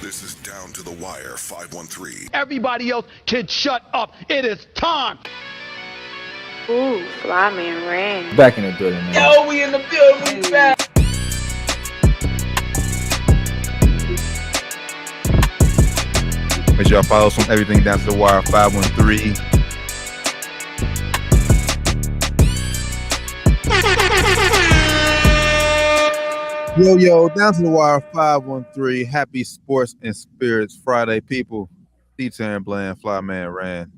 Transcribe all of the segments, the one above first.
This is Down to the Wire 513. Everybody else can shut up. It is time. Ooh, Flyman ran. Back in the building, man. Yo, we in the building. We back. Make sure y'all follow us on everything Down to the Wire 513. Yo, Down to the Wire 513. Happy Sports and Spirits Friday, people. D-Turn Bland, Flyman ran.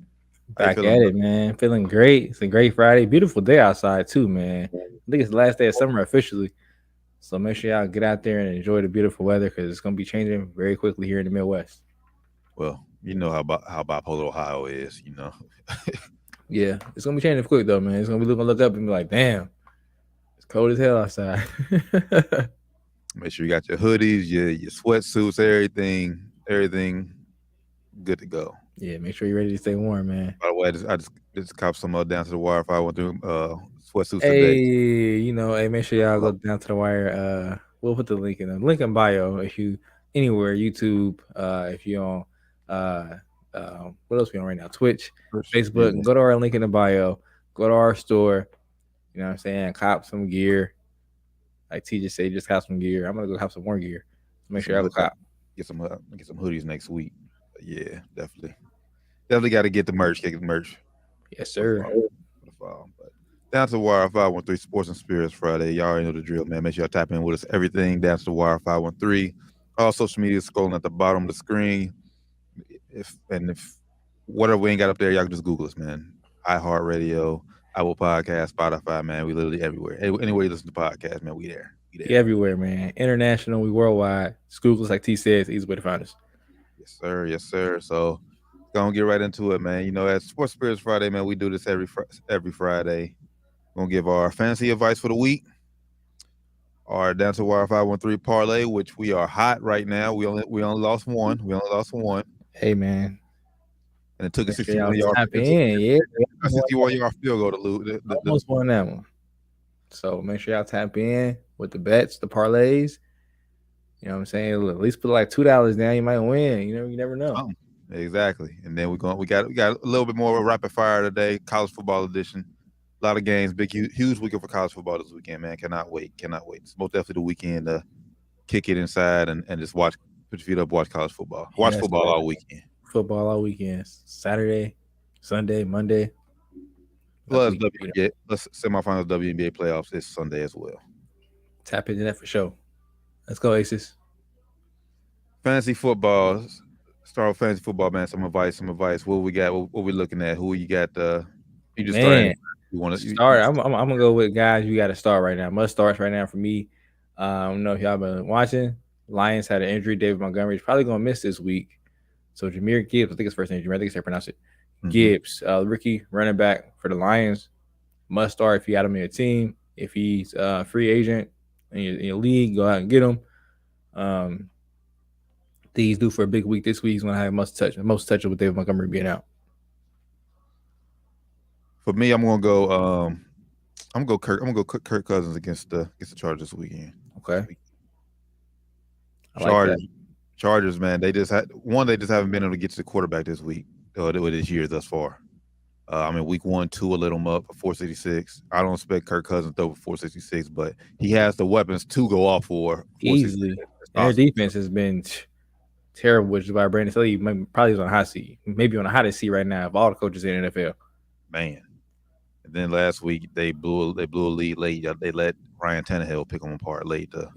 Back at it, man. Feeling great. It's a great Friday. Beautiful day outside, too, man. I think it's the last day of summer officially. So make sure y'all get out there and enjoy the beautiful weather because it's going to be changing very quickly here in the Midwest. Well, you know how bipolar Ohio is, you know. Yeah, it's going to be changing quick, though, man. It's going to be look up and be like, damn, it's cold as hell outside. Make sure you got your hoodies, your sweatsuits, everything good to go. Yeah, make sure you're ready to stay warm, man. By the way, I just copped some Down to the Wire 513 sweatsuits Hey, today. make sure y'all go Down to the Wire. We'll put the link in bio if you anywhere, YouTube, if you on what else we on right now? Twitch, Facebook. Yeah. Go to our link in the bio. Go to our store. You know what I'm saying? Cop some gear. Like T just said, just cop some gear. I'm gonna go have some more gear. Make sure I cop. Get some hoodies next week. But yeah, definitely got to get the merch. Get the merch. Yes, sir. But Down to the Wire 513 Sports and Spirits Friday. Y'all already know the drill, man. Make sure y'all tap in with us. Everything Down to the Wire 513. All social media scrolling at the bottom of the screen. If whatever we ain't got up there, y'all can just Google us, man. iHeartRadio, Apple Podcast, Spotify, man. We literally everywhere. Anywhere you listen to podcasts, man, we there. Everywhere, man. International, we worldwide. Google us, like T says, easy way to find us. Yes, sir. So gonna get right into it, man. You know, at Sports Spirits Friday, man, we do this every Friday. We're gonna give our fantasy advice for the week. Our Down to the Wire 513 parlay, which we are hot right now. We only lost one. Hey, man. And it took a 61-yard field goal to lose. Almost won that one. So make sure y'all tap in with the bets, the parlays. You know what I'm saying? At least put like $2 down. You might win. You never know. Exactly. And then we got a little bit more of a rapid fire today, college football edition. A lot of games, huge weekend for college football this weekend, man. Cannot wait. It's most definitely the weekend to kick it inside and just put your feet up, watch college football. Watch football all weekend. Football all weekend. Saturday, Sunday, Monday. Plus semifinals WNBA playoffs this Sunday as well. Tap into that for sure. Let's go, Aces. Fantasy football. Start with fantasy football, man. Some advice. What we got? What we looking at? Who you got? You just started. You want to start? I'm gonna go with guys. You got to start right now. Must starts right now for me. I don't know if y'all been watching. Lions had an injury. David Montgomery's probably gonna miss this week. So Jahmyr Gibbs, I think his first name. I think it's how you pronounce it. Mm-hmm. Gibbs, rookie running back for the Lions. Must start if you got him in your team. If he's a free agent in your league, go out and get him. I think he's due for a big week this week. He's gonna have most touch with David Montgomery being out. For me, I'm gonna go Kirk Cousins against the Chargers this weekend. Okay. Chargers, man. They just haven't been able to get to the quarterback this week or this year thus far. Week 1, Tua lit him up for 466. I don't expect Kirk Cousins to throw for 466, but he has the weapons to go off for easily. Their defense has been terrible, which is why Brandon Staley probably is on a hot seat. Maybe on a hottest seat right now of all the coaches in the NFL. Man. And then last week they blew a lead late. They let Ryan Tannehill pick them apart late to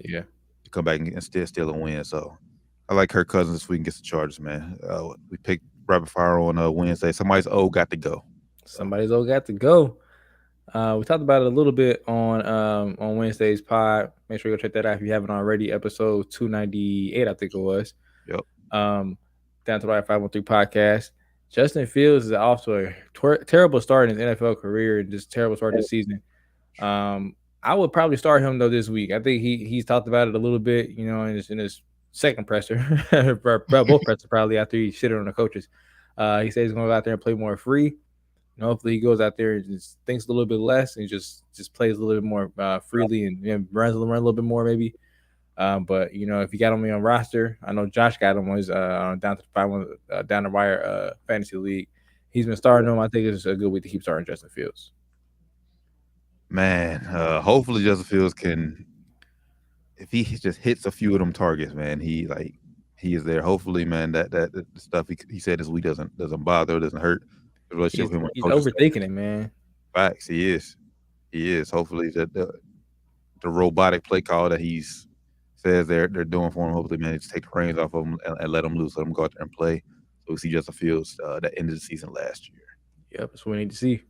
come back and steal a win. So I like Kirk Cousins this week against the Chargers, man. We picked rapid fire on Wednesday. Somebody's got to go. We talked about it a little bit on Wednesday's pod. Make sure you go check that out if you haven't already. Episode 298, I think it was. Yep. Down to the Wire 513 podcast. Justin Fields is off to a terrible start in his NFL career and just terrible start this season. I would probably start him though this week. I think he's talked about it a little bit, in his second presser, both presser probably after he shitted on the coaches. He says he's going to go out there and play more free. Hopefully he goes out there and just thinks a little bit less and just plays a little bit more freely and runs a little bit more maybe. But if you got him on your roster, I know Josh got him on his down to the down the wire fantasy league. He's been starting him. I think it's a good week to keep starting Justin Fields. Man, hopefully Justin Fields can, if he just hits a few of them targets, man, he is there. Hopefully, man, that the stuff he said this week doesn't bother, doesn't hurt the relationship with him. He's overthinking it, man. Facts, he is. Hopefully that the robotic play call that he's says they're doing for him. Hopefully, man, just take the reins off of him and let him loose, let him go out there and play. So we see Justin Fields that ended the season last year. Yep, that's what we need to see.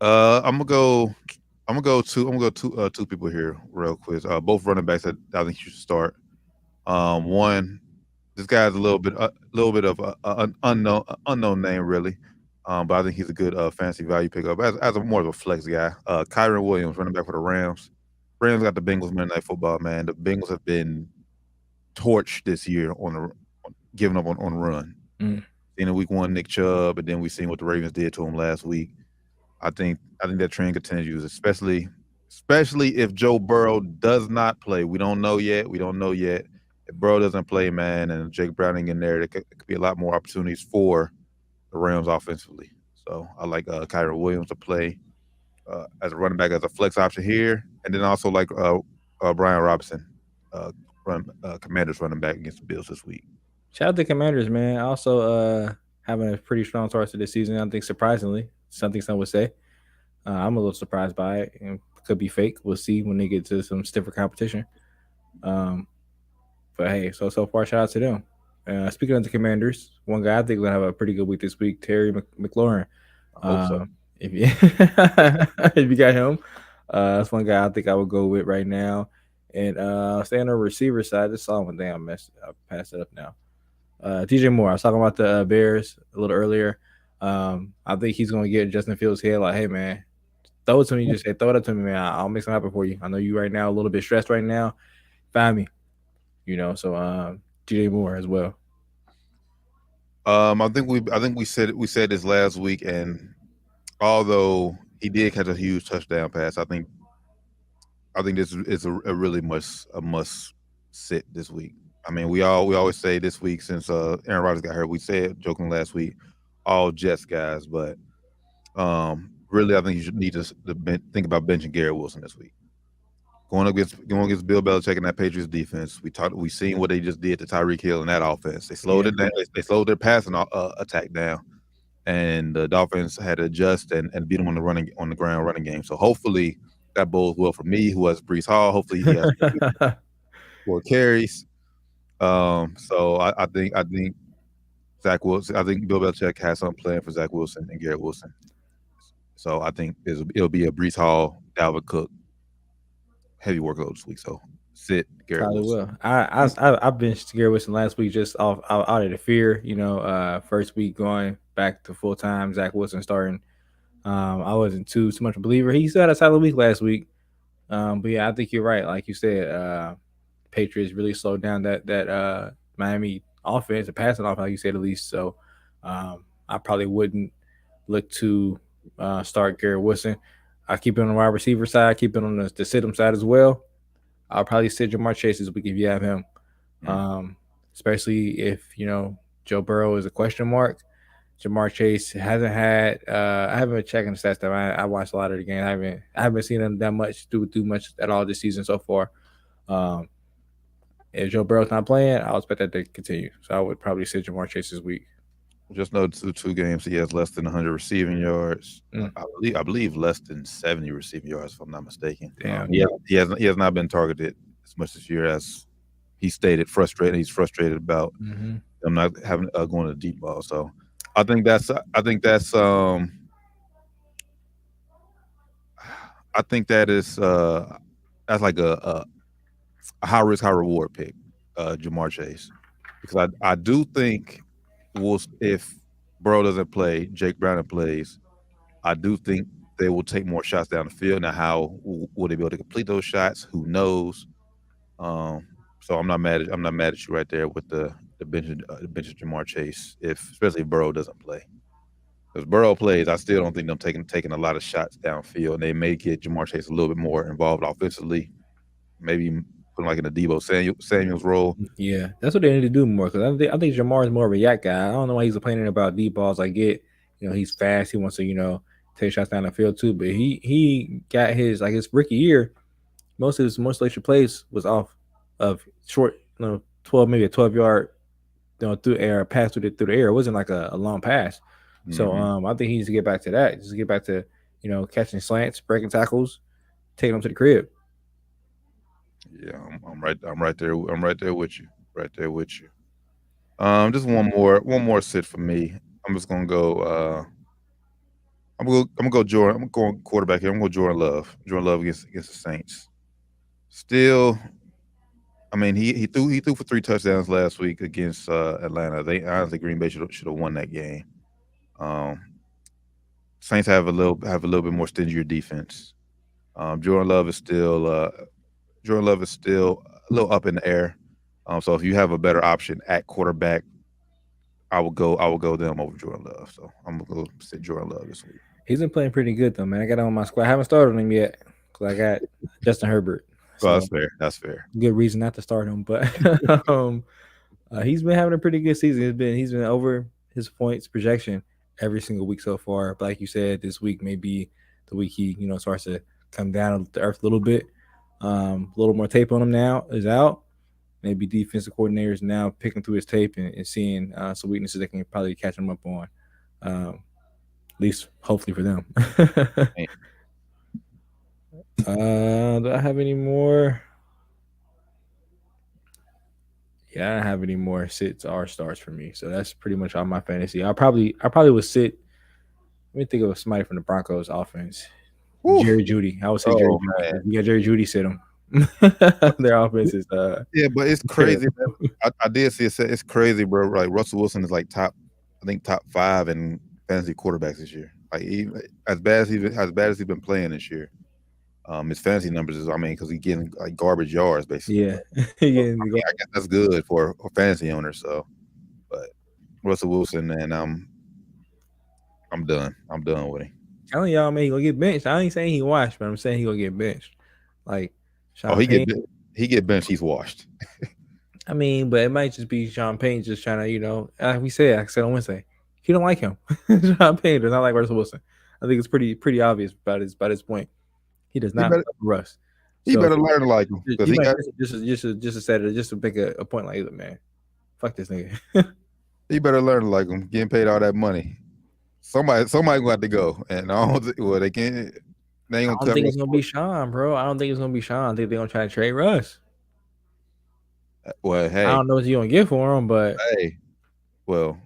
I'm gonna go two people here real quick. Both running backs that I think you should start. One, this guy's a little bit of an unknown name really, but I think he's a good fantasy value pickup as a more of a flex guy. Kyron Williams, running back for the Rams. Rams got the Bengals Monday Night Football. Man, the Bengals have been torched this year giving up on the run. In week 1, Nick Chubb, and then we seen what the Ravens did to him last week. I think that trend continues, especially if Joe Burrow does not play. We don't know yet. If Burrow doesn't play, man, and Jake Browning in there could be a lot more opportunities for the Rams offensively. So I like Kyron Williams to play as a running back, as a flex option here, and then also like Brian Robinson, Commanders running back against the Bills this week. Shout out to Commanders, man. Also having a pretty strong start to this season. I think surprisingly, something some would say. I'm a little surprised by it. It could be fake. We'll see when they get to some stiffer competition. But hey, so far, shout out to them. Speaking of the Commanders, one guy I think will have a pretty good week this week, Terry McLaurin. I hope so. If you got him, that's one guy I think I would go with right now. And staying on the receiver side, this saw one thing I passed it up now. DJ Moore. I was talking about the Bears a little earlier. I think he's going to get Justin Fields' head like, hey, man, throw it to me. Just say, throw it to me, man. I'll make something happen for you. I know you right now a little bit stressed right now. Find me. So DJ Moore as well. I think we said this last week, and although he did catch a huge touchdown pass, I think this is a really must sit this week. I mean, we always say this week since Aaron Rodgers got hurt, we said joking last week, all Jets guys, but really I think you should need to think about benching Garrett Wilson this week. Going against Bill Belichick and that Patriots defense, we seen what they just did to Tyreek Hill in that offense. They slowed it down. They slowed their passing attack down, and the Dolphins had to adjust and beat them on the ground running game. So hopefully that bodes well for me, who has Breece Hall. Hopefully he has 4 carries. So I think Zach Wilson. I think Bill Belichick has something planned for Zach Wilson and Garrett Wilson. So I think it'll be a Breece Hall, Dalvin Cook heavy workload this week. So sit Garrett Probably Wilson. will. I benched Garrett Wilson last week just out of the fear. First week going back to full time, Zach Wilson starting. I wasn't too much a believer. He still had a solid week last week. But yeah, I think you're right. Like you said, Patriots really slowed down that Miami offense, the passing offense, like you said, at least. So I probably wouldn't look to start Garrett Wilson. I keep it on the wide receiver side, keep it on the sit-em side as well. I'll probably sit Jamar Chase this week if you have him. Especially if, Joe Burrow is a question mark. Jamar Chase hasn't had I haven't been checking the stats though. I watched a lot of the game. I haven't seen him that much do much at all this season so far. If Joe Burrow's not playing, I'll expect that to continue. So I would probably sit Jamar Chase this week. Just know the 2 games he has less than 100 receiving yards. I believe less than 70 receiving yards, if I'm not mistaken. Damn. He has not been targeted as much this year as he stated. He's frustrated about them not having going to the deep ball. So I think that's like a high risk, high reward pick, Jamar Chase, because I do think if Burrow doesn't play, Jake Browning plays, I do think they will take more shots down the field. Now, how will they be able to complete those shots? Who knows? So I'm not mad at you right there with the bench of Jamar Chase, especially if Burrow doesn't play. If Burrow plays, I still don't think them taking a lot of shots downfield. And they may get Jamar Chase a little bit more involved offensively, maybe put him like in a Debo Samuel's role. Yeah, that's what they need to do more because I think Jamar is more of a yak guy. I don't know why he's complaining about deep balls. I get, he's fast. He wants to, take shots down the field too. But he got his rookie year. Most of his extra plays was off of short, 12 maybe a 12-yard, through air pass through the air. It wasn't like a long pass. So I think he needs to get back to that. Just get back to catching slants, breaking tackles, taking them to the crib. Yeah, I'm right there. I'm right there with you. Right there with you. Just one more sit for me. I'm just gonna go. I'm gonna go Jordan. I'm going quarterback here. I'm going Jordan Love. Jordan Love against the Saints. Still, I mean, he threw for 3 touchdowns last week against Atlanta. Honestly, Green Bay should have won that game. Saints have a little bit more stingier defense. Jordan Love is still a little up in the air. So if you have a better option at quarterback, I will go them over Jordan Love. So I'm gonna go sit Jordan Love this week. He's been playing pretty good though, man. I got him on my squad. I haven't started him yet because I got Justin Herbert. So that's fair. Good reason not to start him, but he's been having a pretty good season. He's been over his points projection every single week so far. But like you said, this week may be the week he starts to come down to earth a little bit. A little more tape on him now is out. Maybe defensive coordinators now picking through his tape and seeing some weaknesses they can probably catch him up on. At least hopefully for them. Do I have any more? Yeah, I don't have any more sits or starts for me. So that's pretty much all my fantasy. I probably would sit. Let me think of somebody from the Broncos offense. Woo. Jerry Jeudy. I would say Jerry Jeudy. You got Jerry Jeudy, sit him. Their offense is yeah, but it's crazy. I did see it's crazy, bro. Like Russell Wilson is like top 5 in fantasy quarterbacks this year. Like as bad as he's been playing this year. His fantasy numbers is because he's getting like garbage yards basically. Yeah, I guess that's good for fantasy owners. So, but Russell Wilson, man, I'm done. I'm done with him. Telling y'all, man, he gonna get benched. I ain't saying he washed, but I'm saying he gonna get benched. Like, he get benched. He's washed. I mean, but it might just be Sean Payne just trying to, like I said on Wednesday, he don't like him. Sean Payne does not like Russell Wilson. I think it's pretty obvious by this point. He does not like Russ. He better learn to like him. Just to make a point like that, man. Fuck this nigga. He better learn to like him. Getting paid all that money. Somebody gonna have to go, and they can't. I don't think it's gonna be Sean, bro. I don't think it's gonna be Sean. I think they're gonna try to trade Russ. Well, hey, I don't know what you're gonna get for him, but hey, well,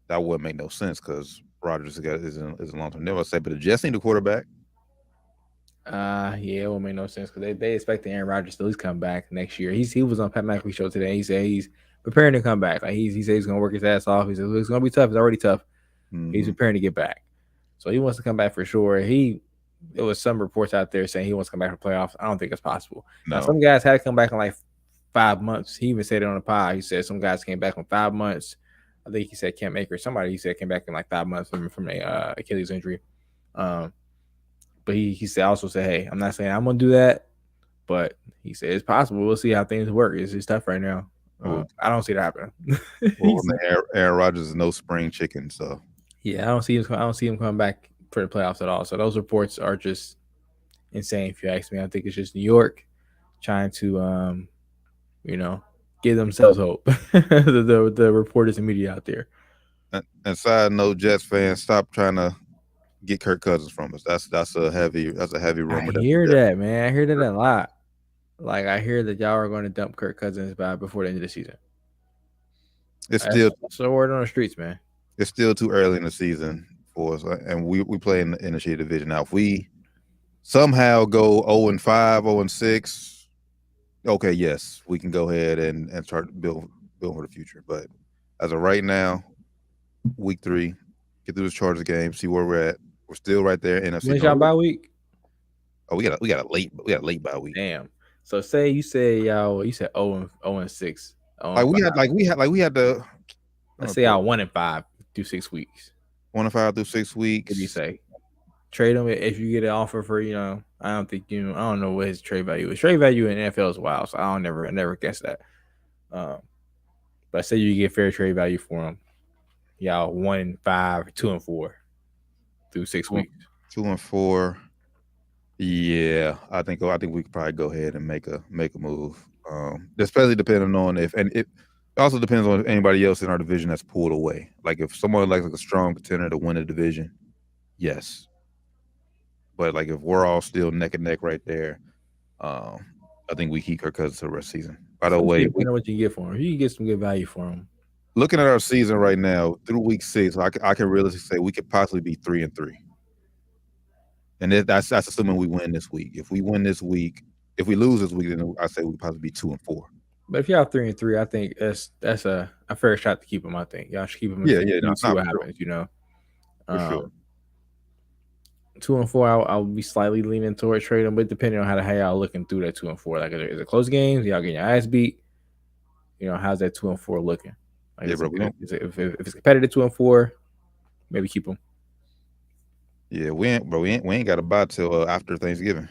that wouldn't make no sense because Rodgers is a long-term deal. I say, but the Jets need a quarterback. Yeah, it won't make no sense because they expect Aaron Rodgers to at least come back next year. He was on Pat McAfee show today. He said he's preparing to come back. Like he said he's gonna work his ass off. He said it's gonna be tough. It's already tough. Mm-hmm. He's preparing to get back, so he wants to come back for sure. There was some reports out there saying he wants to come back for playoffs. I don't think it's possible. No. Now, some guys had to come back in like 5 months. He even said it on the pod. He said some guys came back in 5 months. I think he said Cam Akers. Somebody he said came back in like 5 months from a Achilles injury. But he also said, hey, I'm not saying I'm going to do that, but he said it's possible. We'll see how things work. It's tough right now. I don't see that happening. Aaron Rodgers is no spring chicken, so. Yeah, I don't see him coming back for the playoffs at all. So those reports are just insane, if you ask me. I think it's just New York trying to, give themselves hope. the reporters and media out there. And side note, Jets fans, stop trying to get Kirk Cousins from us. That's a heavy rumor. I hear that, man. I hear that a lot. Like I hear that y'all are going to dump Kirk Cousins before the end of the season. It's still word on the streets, man. It's still too early in the season for us, and we play in the NFC division now. If we somehow go 0-5, 0-6, okay, yes, we can go ahead and start to build for the future. But as of right now, week 3, get through this Chargers game, see where we're at. We're still right there in NFC. When's y'all bye week? Oh, we got a late bye week. Damn. So say you said 0-6. We had the. Let's say y'all 1-5 through 6 weeks. 1-5 through 6 weeks. What do you say? trade him if you get an offer for, I don't think, I don't know what his trade value is. Trade value in NFL is wild, so I never guess that. But say you get fair trade value for him, y'all 1-5, 2-4 through 6 weeks. 2-4. Yeah, I think we could probably go ahead and make a move. Especially depending on it also depends on anybody else in our division that's pulled away. Like if someone like a strong contender to win a division, yes. But like if we're all still neck and neck right there, I think we keep Kirk Cousins the rest of the season. By the way, what you get for him, you can get some good value for him. Looking at our season right now through week 6, I can realistically say we could possibly be 3-3. And that's assuming we win this week. If we win this week, if we lose this week, then I say we possibly be 2-4. But if y'all 3-3, I think that's a fair shot to keep him. I think y'all should keep him. Yeah. See what happens. For sure. 2-4, I'll be slightly leaning towards trading, but depending on how y'all looking through that 2-4, like is it close games? Y'all getting your ass beat? How's that 2-4 looking? Like, yeah, bro. If it's competitive 2-4, maybe keep them. Yeah, we ain't got a bye till after Thanksgiving.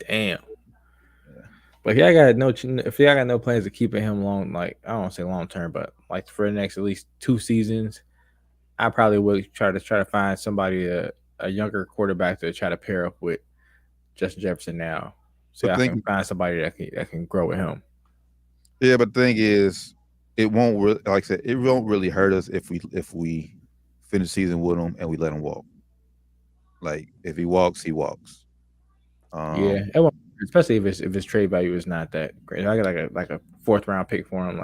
Damn. Yeah. But if y'all got no plans of keeping him long, like I don't want to say long term, but like for the next at least 2 seasons, I probably would try to find somebody a younger quarterback to try to pair up with Justin Jefferson now, so I can find somebody that can grow with him. Yeah, but the thing is, it won't really, like I said, it won't really hurt us if we finish the season with him and we let him walk. Like if he walks, he walks. Yeah, especially if his trade value is not that great. I got like a 4th round pick for him,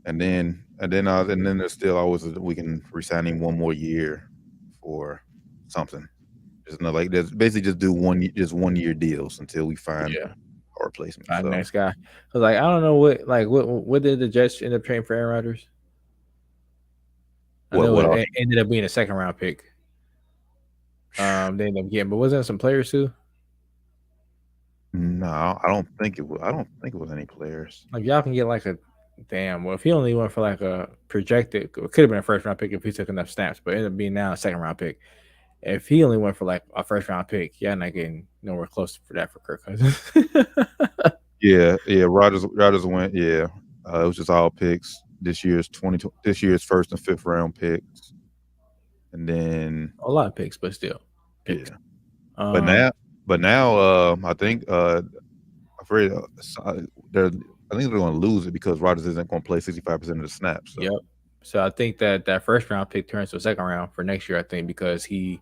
And then there's still always we can resign him 1 more year for something. Just basically just do 1 year deals until we find a replacement. Next guy. I was like, I don't know what did the Jets end up trading for Aaron Rodgers? It ended up being a 2nd round pick. They ended up getting, but wasn't there some players too? No, I don't think it was. I don't think it was any players. Like y'all can get like a well, if he only went for like a projected, it could have been a 1st round pick if he took enough snaps, but it ended up being now a 2nd round pick. If he only went for like a 1st round pick, y'all not getting nowhere close for that for Kirk Cousins. yeah. Rodgers went. Yeah, it was just all picks. This year's 1st and 5th round picks, and then a lot of picks, but still picks. Yeah. But now, I think I'm afraid I think they're going to lose it because Rodgers isn't going to play 65% of the snaps. So. Yep. So I think that 1st round pick turns to a 2nd round for next year. I think because he,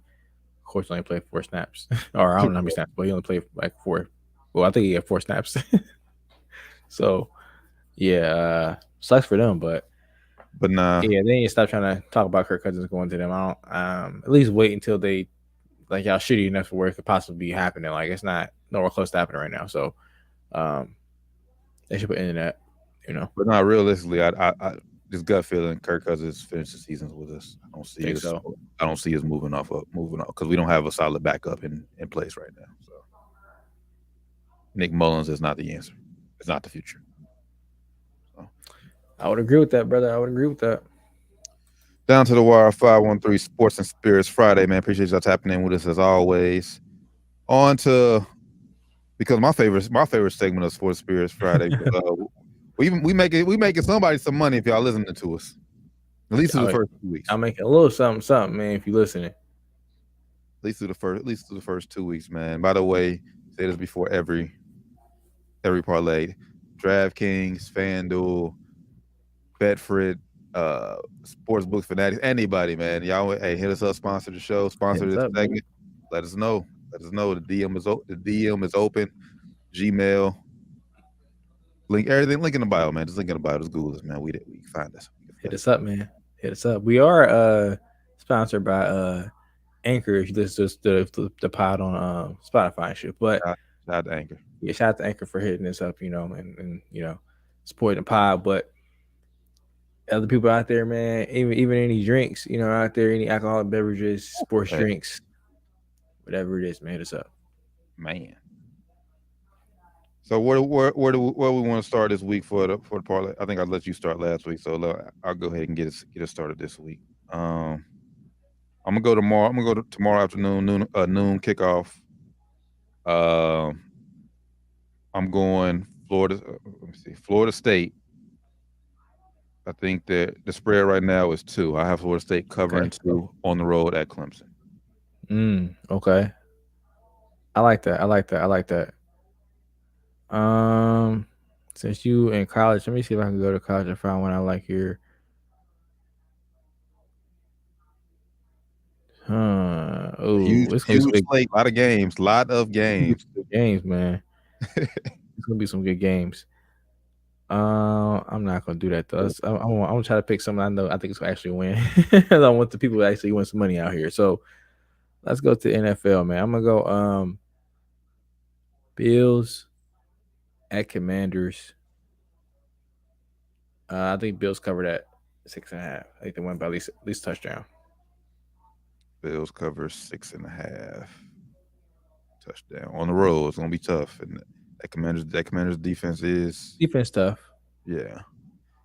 of course, only played 4 snaps, or I don't know how many snaps, but he only played like 4. Well, I think he had 4 snaps. So, yeah, sucks for them, but nah. Yeah, they need to stop trying to talk about Kirk Cousins going to them. I don't. At least wait until they like y'all shitty enough for where it could possibly be happening. Like it's not nowhere close to happening right now. So, they should put in that, But not realistically, I just gut feeling Kirk Cousins finished the season with us. I don't see us moving off because we don't have a solid backup in place right now. So Nick Mullins is not the answer. It's not the future. So. I would agree with that, brother. I would agree with that. Down to the wire, 513 Sports and Spirits Friday, man. Appreciate y'all tapping in with us as always. On to because my favorite segment of Sports Spirits Friday. we making somebody some money if y'all listening to us. At least through the first 2 weeks. I'm making a little something, man. If you listening. At least through the first 2 weeks, man. By the way, say this before every parlay. DraftKings, FanDuel, Betfred, Sportsbook Fanatics, anybody, man. Y'all, hey, hit us up, sponsor the show, sponsor this segment. Let us know. The DM is open. Gmail. Link in the bio, man. Just link in the bio. Just Google us, man. We can find us. Hit us up, man. Hit us up. We are sponsored by Anchor. If you listen to the pod on Spotify and shit. But shout out to Anchor. Yeah, shout out to Anchor for hitting us up, and supporting the pod. But other people out there, man, even any drinks, out there, any alcoholic beverages, sports drinks, whatever it is, man, hit us up. Man. So where do we want to start this week for the parlay? I think I let you start last week, so I'll go ahead and get us started this week. I'm gonna go tomorrow. I'm gonna go to tomorrow afternoon, noon kickoff. I'm going Florida. Let me see, Florida State. I think that the spread right now is 2. I have Florida State covering 2 on the road at Clemson. Okay. I like that. Since you in college, let me see if I can go to college and find one I like here. Huge slate, a lot of games, games, man. It's gonna be some good games. I'm not gonna do that though. I'm gonna try to pick something I think it's gonna actually win. I want the people to actually win some money out here. So let's go to NFL, man. I'm gonna go Bills at Commanders. I think Bills covered at 6.5. I think they win by at least touchdown. Bills cover 6.5 touchdown on the road. It's gonna be tough, and that Commanders defense is tough. Yeah.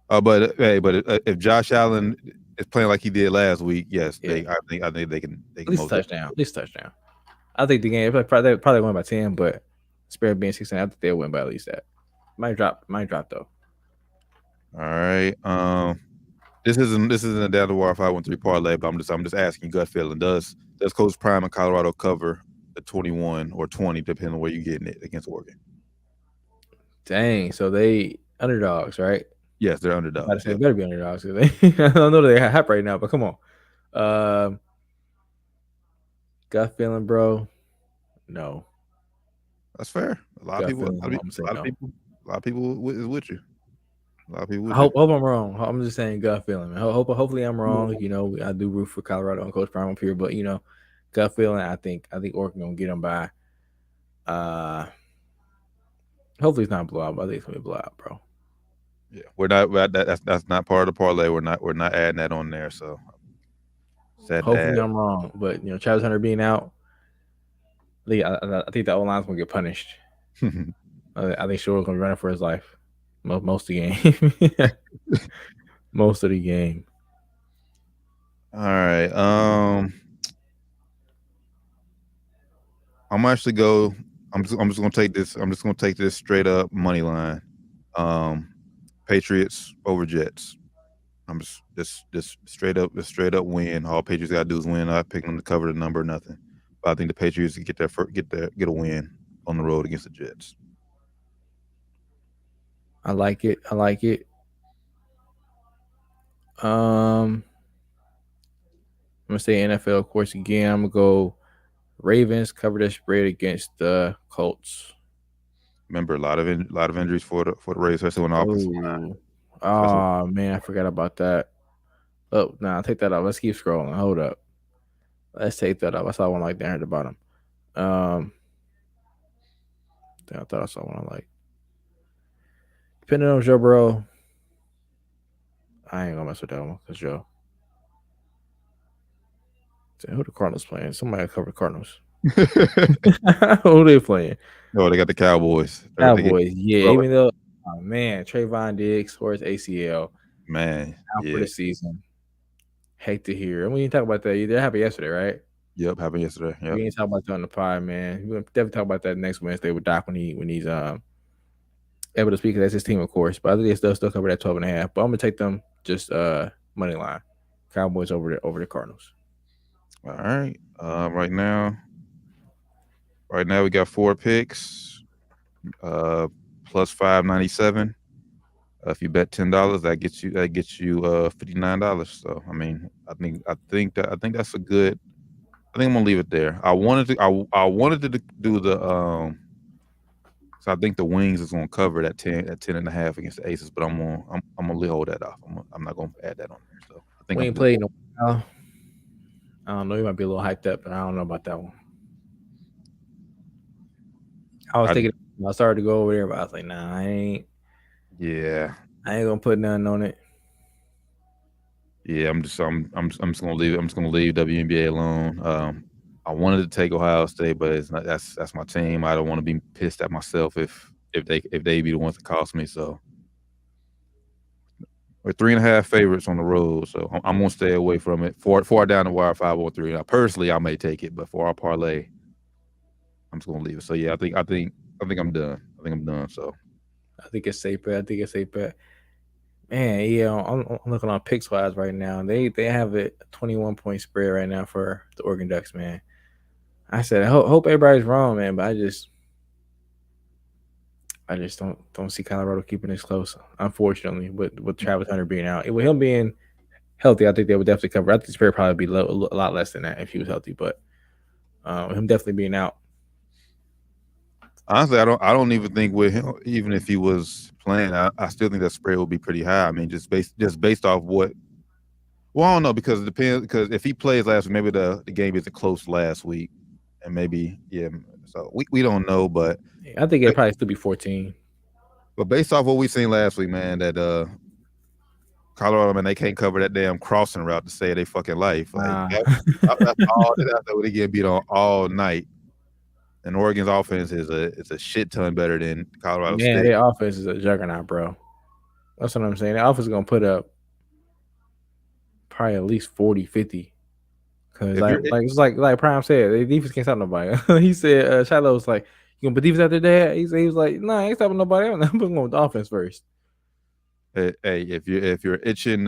But if Josh Allen is playing like he did last week, yes, I think they can at least touchdown. At least touchdown. I think the game probably win by 10, but spread being 6.5, I think they'll win by at least that. Might drop though. All right. This isn't a down the wire 513 parlay, but I'm just asking gut feeling. Does Coach Prime in Colorado cover the 21 or 20, depending on where you're getting it against Oregon? Dang, so they underdogs, right? Yes, they're underdogs. They better be underdogs. I don't know they're hype right now, but come on. Gut feeling, bro. No. That's fair. A lot of people is with you. A lot of people. Hope I'm wrong. I'm just saying gut feeling, man. Hopefully I'm wrong. You know, I do root for Colorado and Coach Prime up here, but you know, gut feeling. I think Oregon gonna get them by. Hopefully it's not a blowout, but I think it's gonna be a blowout, bro. Yeah, we're not. That's not part of the parlay. We're not adding that on there. So hopefully I'm wrong, but you know, Travis Hunter being out, I think the O-line's gonna get punished. I think Short's gonna be running for his life most of the game. Most of the game. All right. I'm actually go. I'm just gonna take this. I'm just gonna take this straight up money line. Patriots over Jets. I'm just straight up win. All Patriots gotta do is win. I'm not picking them to cover the number, nothing. But I think the Patriots can get a win on the road against the Jets. I like it. I'm gonna say NFL, of course, again. I'm gonna go Ravens cover the spread against the Colts. Remember, a lot of injuries for the Ravens, especially on the offensive line. Oh man, I forgot about that. Oh, no, I'll take that off. Let's keep scrolling. Hold up. Let's take that off. I saw one like there at the bottom. I thought I saw one I like. Depending on Joe Burrow, I ain't gonna mess with that one because Joe. Who the Cardinals playing? Somebody cover the Cardinals. Who they playing? Oh, they got the Cowboys. Yeah. Even though, oh man, Trayvon Diggs for his ACL. Man, out for the season. Hate to hear. And we didn't talk about that. That happened yesterday, right? Yep, happened yesterday. Yep. We didn't talk about that on the pod, man. We'll definitely talk about that next Wednesday with Doc when he's able to speak. That's his team, of course. But I think they'll still cover that 12.5. But I'm gonna take them just money line. Cowboys over the Cardinals. All right. Right now we got 4 picks. Plus 597. If you bet $10, that gets you $59. So I mean, I think that's a good. I think I'm gonna leave it there. I wanted to do the so I think the Wings is gonna cover that 10.5 against the Aces, but I'm gonna hold that off. I'm not gonna add that on there. So I think we ain't played no. I don't know. You might be a little hyped up, but I don't know about that one. I started to go over there, but I was like, nah, I ain't. Yeah, I ain't gonna put nothing on it. Yeah, I'm just gonna leave it. I'm just gonna leave WNBA alone. I wanted to take Ohio State, but it's not. That's my team. I don't want to be pissed at myself if they be the ones that cost me. So We're 3.5 favorites on the road, so I'm gonna stay away from it. Far down the wire 5-3. Now, personally, I may take it, but for our parlay, I'm just gonna leave it. So yeah, I think I'm done. I think I'm done. So I think it's safe bet. Man, yeah, I'm looking on picks wise right now. They have a 21-point spread right now for the Oregon Ducks, man. I said I hope everybody's wrong, man, but I just don't see Colorado keeping this close, unfortunately. With Travis Hunter being out, with him being healthy, I think they would definitely cover. I think the spread probably be a lot less than that if he was healthy, but him definitely being out. Honestly, I don't even think with him, even if he was playing, I still think that spread will be pretty high. I mean, just based off what. Well, I don't know because it depends. Because if he plays last week, maybe the game isn't close last week, and maybe So we don't know, but I think it'll probably still be 14. But based off what we seen last week, man, that Colorado, man, they can't cover that damn crossing route to save their fucking life. Like that's all they get beat on all night. And Oregon's offense is a shit ton better than Colorado State. Their offense is a juggernaut, bro. That's what I'm saying. Their offense is gonna put up probably at least 40, 50. Because it's like Prime said, the defense can't stop nobody. He said Shiloh was like, "You gonna put defense after that?" He was like, "Nah, I ain't stopping nobody. I'm going with the offense first." Hey, if you're itching,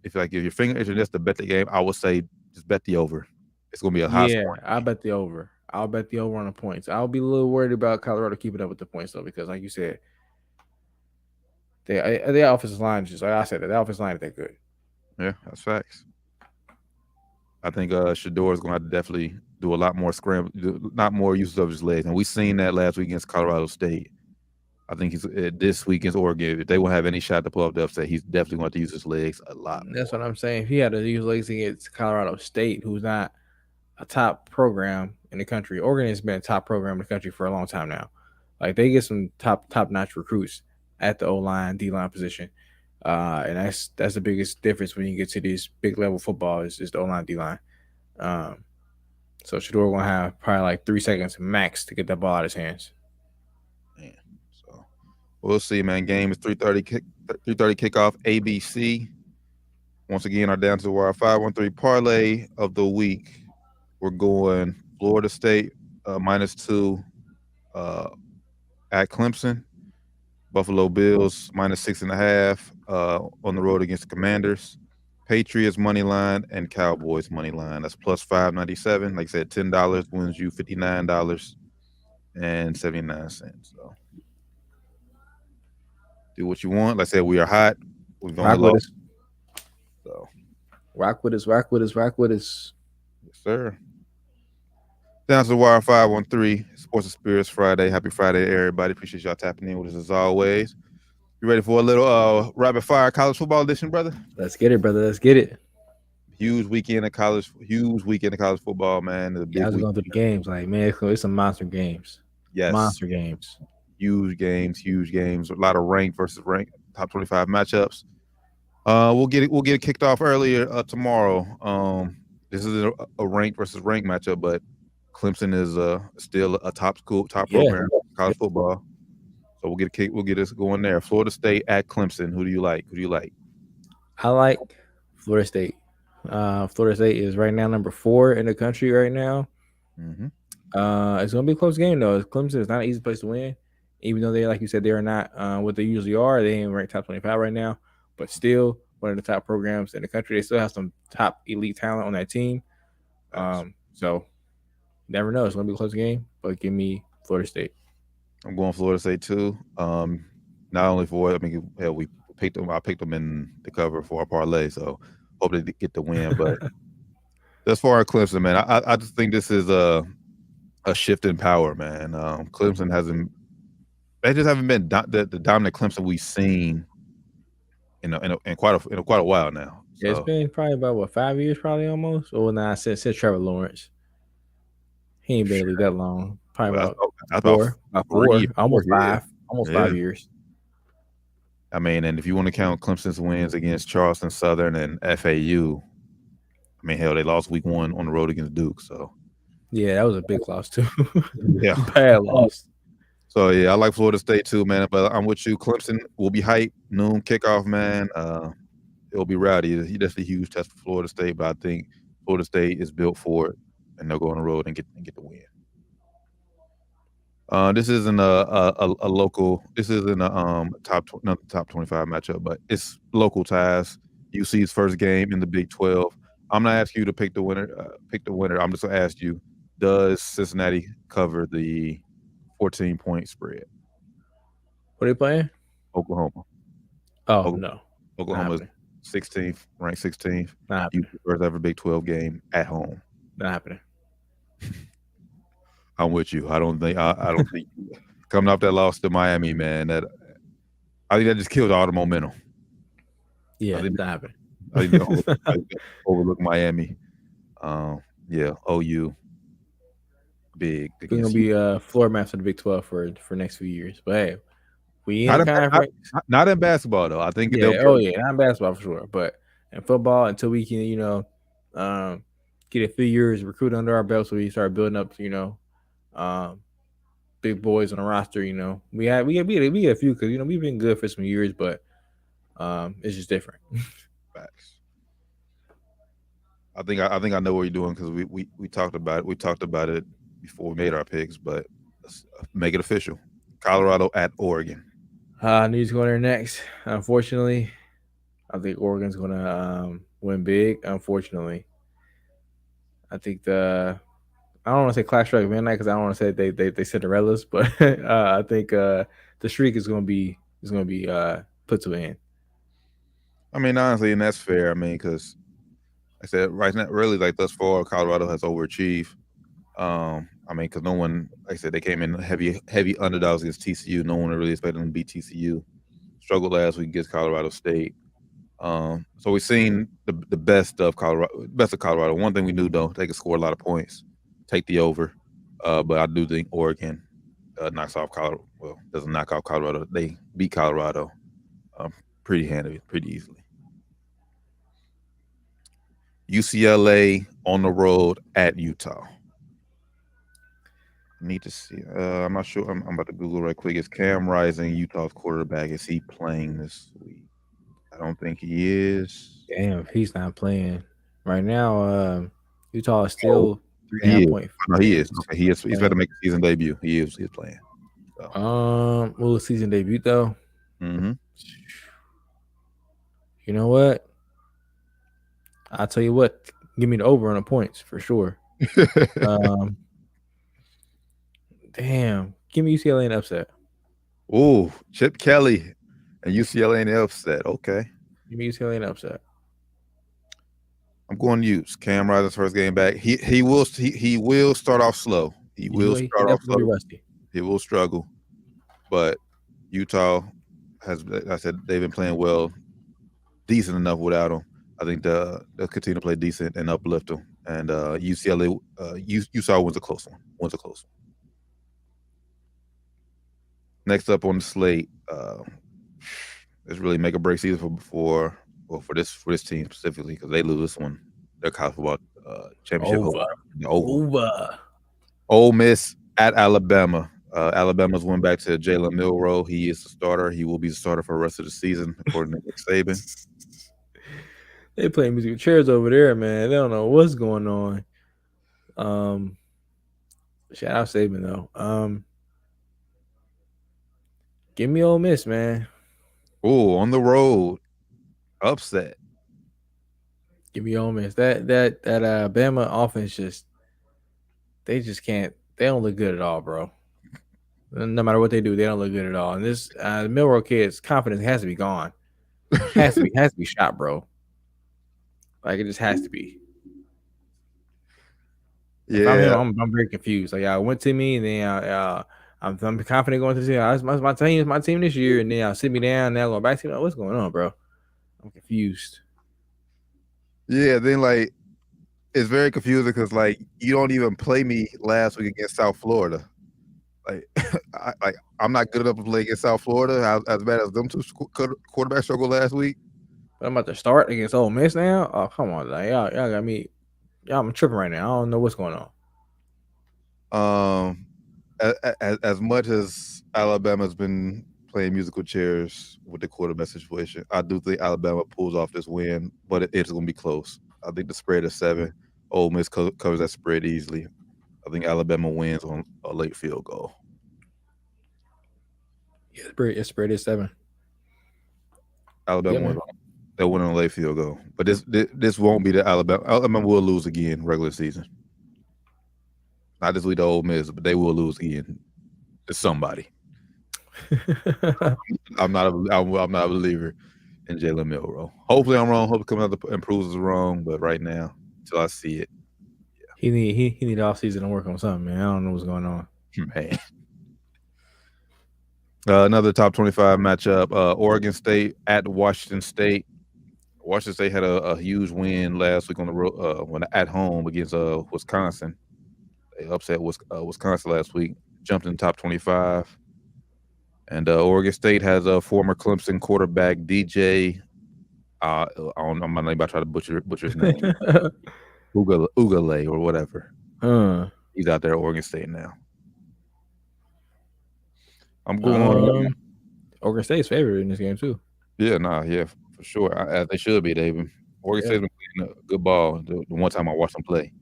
if your finger itching just to bet the game, I would say just bet the over. It's gonna be a high score. I bet the over. I'll bet the over on the points. I'll be a little worried about Colorado keeping up with the points though, because like you said, their offensive line is just like I said, the offensive line is that good. Yeah, that's facts. I think Shador is going to have to definitely do a lot more not more use of his legs, and we seen that last week against Colorado State. I think he's this week against Oregon. If they won't have any shot to pull up the upset, he's definitely going to use his legs a lot. That's what I'm saying. If he had to use legs against Colorado State, who's not a top program in the country, Oregon has been a top program in the country for a long time now. Like they get some top notch recruits at the O line, D line position, and that's the biggest difference when you get to this big level football is the O line, D line. So Shador gonna have probably like 3 seconds max to get that ball out of his hands. Man, so we'll see, man. Game is 3:30 kickoff. ABC. Once again, our down to the wire 5-1-3 parlay of the week. We're going Florida State -2 at Clemson. Buffalo Bills -6.5 on the road against the Commanders. Patriots money line and Cowboys money line. That's plus 597. Like I said, $10 wins you $59.79. So do what you want. Like I said, we are hot. We've only lost. So rock with us. Yes, sir. Down to the wire 513 Sports and Spirits Friday. Happy Friday to everybody. Appreciate y'all tapping in with us as always. You ready for a little rapid fire college football edition, brother? Let's get it, brother. Let's get it. Huge weekend of college football, man. I was going through the games, like man, it's some monster games. Yes, monster games. Huge games. A lot of ranked versus ranked top 25 matchups. We'll get it kicked off earlier tomorrow. This is a ranked versus ranked matchup, but Clemson is still a top program in college football. So we'll get us going there. Florida State at Clemson. Who do you like? I like Florida State. Florida State is right now number 4 in the country right now. Mm-hmm. It's gonna be a close game though. Clemson is not an easy place to win, even though they, like you said, they are not what they usually are. They ain't ranked top 25 right now, but still one of the top programs in the country. They still have some top elite talent on that team. So never know. It's gonna be a close game, but give me Florida State. I'm going Florida State too. Not only for I picked them. I picked them in the cover for our parlay, so hope they get the win. But as far as Clemson, man, I just think this is a shift in power, man. Clemson haven't been the dominant Clemson we've seen in quite a while now. So. It's been probably about 5 years, probably almost. Or now since Trevor Lawrence, he ain't been really that long. Probably about 4, almost 5, almost 5 years. I mean, and if you want to count Clemson's wins against Charleston Southern and FAU, I mean, hell, they lost week 1 on the road against Duke. So yeah, that was a big loss too. Yeah, bad loss. So yeah, I like Florida State too, man. But I'm with you. Clemson will be hype. Noon kickoff, man. It'll be rowdy. That's a huge test for Florida State, but I think Florida State is built for it, and they'll go on the road and get the win. This isn't a local. This isn't a not the top 25 matchup, but it's local ties. UC's first game in the Big 12. I'm not asking you to pick the winner. I'm just gonna ask you: does Cincinnati cover the 14-point spread? What are they playing? Oklahoma. Oh no, Oklahoma's 16th, ranked 16th. Not happening. First ever Big 12 game at home. Not happening. I'm with you. I don't think coming off that loss to Miami, man. I think that just killed all the momentum. Yeah, not happening. I think they overlook Miami. Yeah, OU. Big. We're gonna be floor master of the Big 12 for next few years. But hey, we not in conference. Not in basketball though. I think not in basketball for sure. But in football, until we can, get a few years recruit under our belt, so we start building up, big boys on the roster. We get a few because we've been good for some years, but it's just different. Facts. I think I know what you're doing because we talked about it. We talked about it before we made our picks, but let's make it official. Colorado at Oregon. Needs to go there next. Unfortunately, I think Oregon's gonna win big. Unfortunately, I think I don't want to say Clash Strike Midnight because I don't want to say they Cinderellas, but I think the streak is gonna be put to an end. I mean, honestly, and that's fair. I mean, because I said right now, really, like thus far, Colorado has overachieved. I mean, because no one, like I said, they came in heavy underdogs against TCU. No one really expected them to beat TCU. Struggled last week against Colorado State. So we've seen the best of Colorado. One thing we knew though, they could score a lot of points, take the over. But I do think Oregon knocks off Colorado. Well, doesn't knock off Colorado. They beat Colorado pretty handily, pretty easily. UCLA on the road at Utah. Need to see. I'm not sure. I'm about to Google right quick. Is Cam Rising Utah's quarterback? Is he playing this week? I don't think he is. Damn, if he's not playing right now, Utah is still 3.5 point. No, he is. Okay, he is. He's about to make a season debut. He is. He's playing. So. Will the season debut though? Mm-hmm. You know what? I'll tell you what. Give me the over on the points for sure. Damn. Give me UCLA an upset. Oh, Chip Kelly and UCLA an upset. Okay. Give me UCLA an upset. I'm going to use Cam Rising's first game back. He will start off slow. He will start off slow. Rusty. He will struggle. But Utah has, like I said, they've been playing well, decent enough without him. I think they'll continue to play decent and uplift them. And UCLA, Utah wins a close one. Next up on the slate, it's really make or break season for this team specifically because they lose this one. Their college football championship over. Ole Miss at Alabama. Alabama's went back to Jalen Milroe. He is the starter. He will be the starter for the rest of the season, according to Nick Saban. They play musical chairs over there, man. They don't know what's going on. Shout out Saban though. Give me Ole Miss, man. Oh, on the road, upset. Give me Ole Miss. That Alabama offense they just can't. They don't look good at all, bro. No matter what they do, they don't look good at all. And this Milroe kid's confidence has to be gone. Has to be shot, bro. Like it just has to be. Yeah, I'm very confused. Like y'all went to me, and then I'm confident going to see my team this year, and then y'all sit me down. Now going back to what's going on, bro? I'm confused. Yeah, then like it's very confusing because like you don't even play me last week against South Florida. Like I'm not good enough to play against South Florida as bad as them two quarterbacks struggled last week. But I'm about to start against Ole Miss now. Oh come on, like y'all got me. Y'all, I'm tripping right now. I don't know what's going on. as much as Alabama's been playing musical chairs with the quarterback situation, I do think Alabama pulls off this win, but it's going to be close. I think the spread is 7. Ole Miss covers that spread easily. I think Alabama wins on a late field goal. Yeah, spread is 7. Alabama wins. They'll win on a late field goal, but this won't be the Alabama. Alabama will lose again regular season. Not just lead to Ole Miss, but they will lose again to somebody. I'm not a believer in Jalen Milroe. Hopefully I'm wrong. Hope coming out and proves us wrong. But right now, until I see it, yeah. He need off season to work on something, man. I don't know what's going on. Man. Another top 25 matchup. Oregon State at Washington State. Washington State had a huge win last week on the road when at home against Wisconsin. They upset Wisconsin last week, jumped in the top 25. And Oregon State has a former Clemson quarterback, DJ. I'm not about to try to butcher his name. Ugale or whatever. He's out there at Oregon State now. I'm going Oregon State's favorite in this game too. Yeah, for sure. They should be, David. Oregon State's been playing a good ball. The one time I watched them play,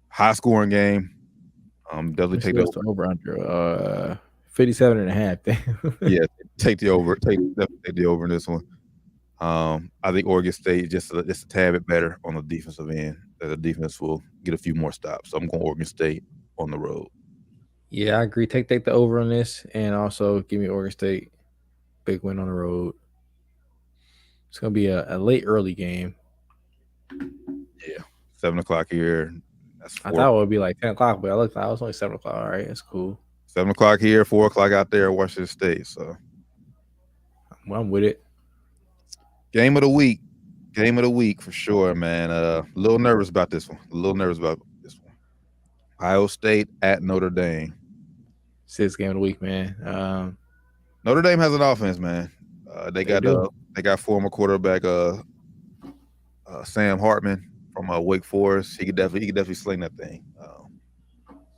high scoring game. Definitely take the over under 57.5. Yeah, take the over. Take the over in this one. I think Oregon State just a tad bit better on the defensive end. That the defense will get a few more stops. So I'm going Oregon State on the road. Yeah, I agree. Take the over on this, and also give me Oregon State big win on the road. It's gonna be a late early game. Yeah, 7 o'clock here. I thought it would be like 10 o'clock, but I looked. I was only 7 o'clock. All right, that's cool. 7 o'clock here, 4 o'clock out there at Washington State. So I'm with it. Game of the week for sure, man. A little nervous about this one. Ohio State at Notre Dame. 6th game of the week, man. Notre Dame has an offense, man. They got former quarterback Sam Hartman from Wake Forest. He could definitely sling that thing.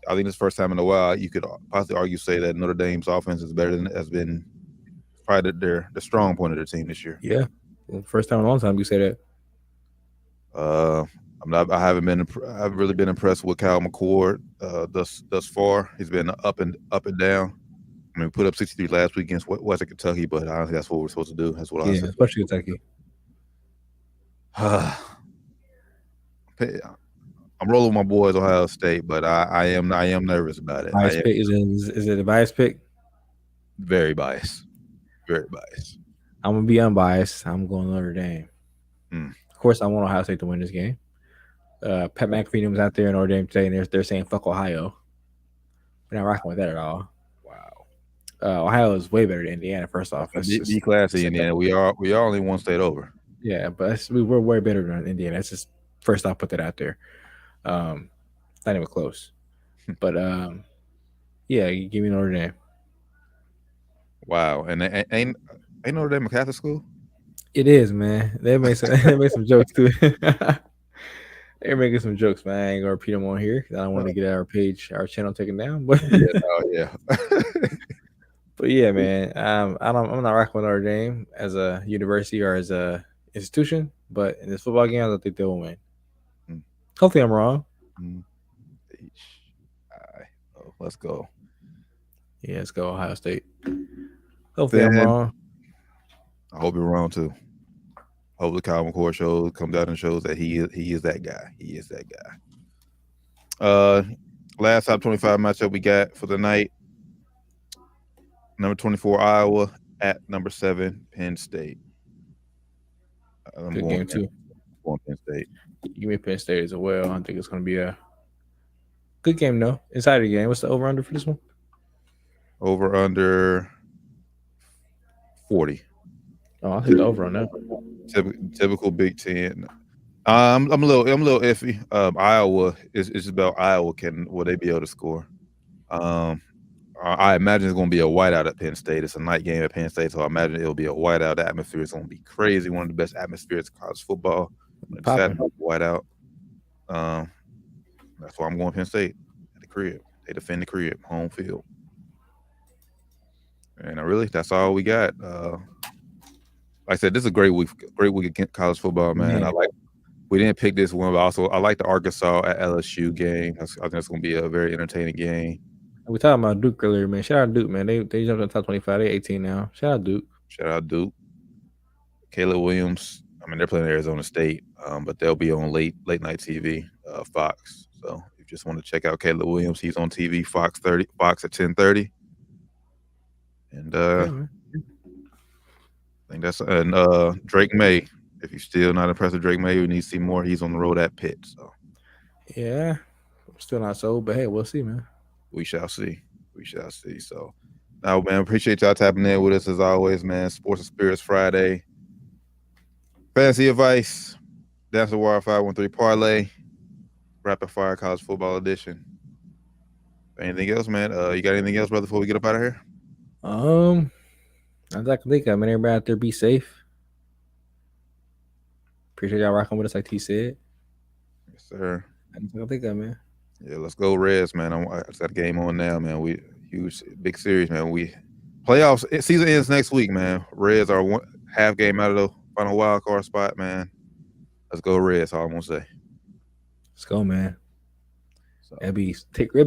I think this first time in a while you could possibly say that Notre Dame's offense is better than has been probably the strong point of their team this year. Yeah, well, first time in a long time you say that. I haven't really been impressed with Kyle McCord thus far. He's been up and down. I mean, we put up 63 last week against Western Kentucky, but I don't think that's what we're supposed to do. That's what I said. Especially Kentucky. I'm rolling with my boys, Ohio State, but I am nervous about it. Is it a biased pick? Very biased. Very biased. I'm gonna be unbiased. I'm going Notre Dame. Of course, I want Ohio State to win this game. Pat McAfee was out there in Notre Dame today, and they're saying "fuck Ohio." We're not rocking with that at all. Wow. Ohio is way better than Indiana. First off, be classy, Indiana. We are only one state over. Yeah, but we're way better than Indiana. That's just first off, put that out there. Not even close. But yeah, you give me Notre Dame. Wow, and ain't Notre Dame a Catholic school? It is, man. They made some jokes too. They're making some jokes, man. I ain't gonna repeat them on here because I don't want to get our channel taken down. But yeah. But yeah, man. I'm not rocking with Notre Dame as a university or as a institution, but in this football game, I don't think they will win. Hopefully, I'm wrong. Let's go. Yeah, let's go Ohio State. Hopefully, I'm wrong. I hope you're wrong too. Hopefully, Kyle McCord comes out and shows that he is that guy. He is that guy. Last top 25 matchup we got for the night. Number 24 Iowa at number 7 Penn State. Good game too. Going Penn State. Give me Penn State as well. I think it's going to be a good game though. Inside the game. What's the over under for this one? Over under 40. Oh, I'll take the over on that. Typical Big Ten. I'm a little iffy. Iowa is just about Iowa. Will they be able to score? I imagine it's going to be a whiteout at Penn State. It's a night game at Penn State, so I imagine it'll be a whiteout atmosphere. It's going to be crazy. One of the best atmospheres in college football. Saturday whiteout. That's why I'm going Penn State at the crib. They defend the crib, home field. And really, that's all we got. Like I said, this is a great week of college football, man. Man. We didn't pick this one, but also I like the Arkansas at LSU game. I think it's going to be a very entertaining game. We talking about Duke earlier, man. Shout out Duke, man. They jumped in the top 25. They 18 now. Shout out Duke. Shout out Duke. Caleb Williams. I mean, they're playing Arizona State, but they'll be on late night TV, Fox. So if you just want to check out Caleb Williams, he's on TV, Fox at 10:30. And I think that's Drake May. If you're still not impressed with Drake May, you need to see more. He's on the road at Pitt. So yeah, still not sold, but hey, we'll see, man. We shall see. So now, man, appreciate y'all tapping in with us as always, man. Sports and Spirits Friday. Fantasy advice. That's the Wire 513 Parlay. Rapid Fire College Football Edition. Anything else, man? You got anything else, brother, before we get up out of here? As I can think of, man. Everybody out there, be safe. Appreciate y'all rocking with us, like T said. Yes, sir. I can think of, man. Yeah, let's go Reds, man. I just got a game on now, man. We huge, big series, man. We playoffs. Season ends next week, man. Reds are half game out of the final wild card spot, man. Let's go Reds. All I'm gonna say. Let's go, man. So it'd be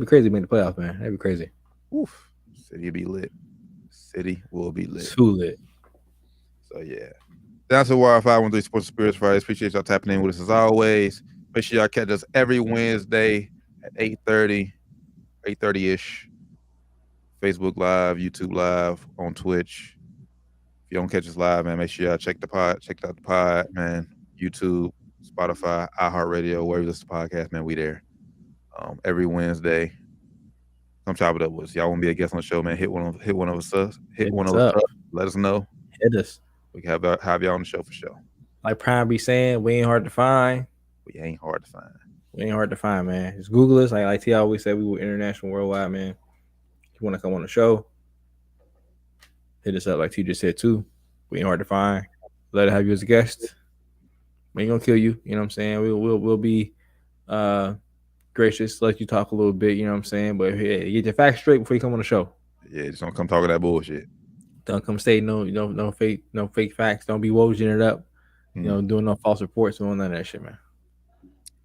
crazy being the playoff, man. That'd be crazy. Oof. City will be lit. City will be lit. Too lit. So yeah. Down to the Wire 513 Sports and Spirits Fridays. Appreciate y'all tapping in with us as always. Make sure y'all catch us every Wednesday at 8:30, 8:30-ish. Facebook Live, YouTube Live, on Twitch. If you don't catch us live, man, make sure y'all check out the pod, man. YouTube, Spotify, iHeartRadio, wherever you listen to podcasts, man, we there. Every Wednesday. Come chop it up with us. Y'all want to be a guest on the show, man? Hit one of us up. Let us know. Hit us. We can have y'all on the show for sure. Like Prime be saying, we ain't hard to find. We ain't hard to find, man. Just Google us. Like T always said, we were international, worldwide, man. If you want to come on the show, hit us up like T just said too. We ain't hard to find. Let it have you as a guest. We ain't gonna kill you. You know what I'm saying? We'll be gracious, let you talk a little bit. You know what I'm saying? But hey, get your facts straight before you come on the show. Yeah, just don't come talking that bullshit. Don't come say no fake facts. Don't be wojing it up. You know, doing no false reports, doing none of that shit, man.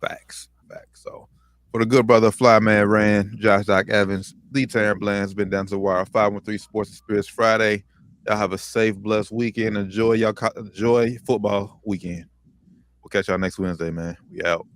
Facts. So for the good brother Fly Man Rand, Josh Doc Evans, Lee Taryn Bland's been down to the Wire 513 Sports and Spirits Friday. Y'all have a safe, blessed weekend. Enjoy football weekend. We'll catch y'all next Wednesday, man. We out.